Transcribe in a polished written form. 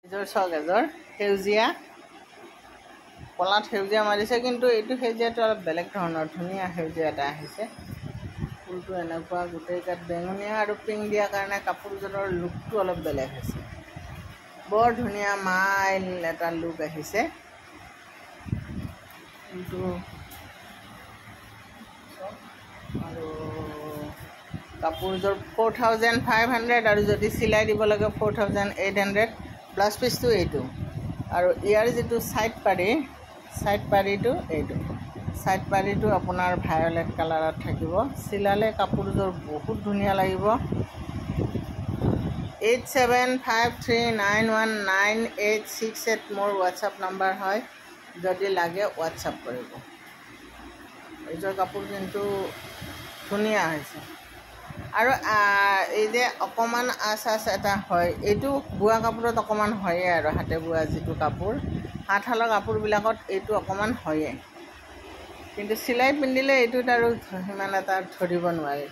এজোৰ চক এজোৰ সেউজীয়া কলাত সেউজীয়া মাৰিছে, কিন্তু এইটো সেউজীয়াটো অলপ বেলেগ ধৰণৰ ধুনীয়া সেউজীয়া এটা আহিছে। ফুলটো এনেকুৱা গোটেই গাত বেঙুনীয়া আৰু পিংক দিয়াৰ কাৰণে কাপোৰযোৰৰ লুকটো অলপ বেলেগ হৈছে। বৰ ধুনীয়া মাইল এটা লুক আহিছে। কিন্তু আৰু কাপোৰযোৰ 4500 আৰু যদি চিলাই দিব লাগে 4800 ব্লাউজ পিচটো এইটো। আৰু ইয়াৰ যিটো ছাইড পাৰিটো এইটো ছাইড পাৰিটো আপোনাৰ ভায়লেট কালাৰত থাকিব। চিলালে কাপোৰযোৰ বহুত ধুনীয়া লাগিব। 8753919868 মোৰ হোৱাটছআপ নাম্বাৰ হয়, যদি লাগে হোৱাটছআপ কৰিব। এইযোৰ কাপোৰ কিন্তু ধুনীয়া হৈছে। আৰু এই যে অকণমান আঁচ এটা হয়, এইটো বোৱা কাপোৰত অকণমান হয়েই আৰু হাতে বোৱা যিটো কাপোৰ, হাতশালৰ কাপোৰবিলাকত এইটো অকণমান হয়েই, কিন্তু চিলাই পিন্ধিলে এইটোত আৰু সিমান এটা ধৰিব নোৱাৰি।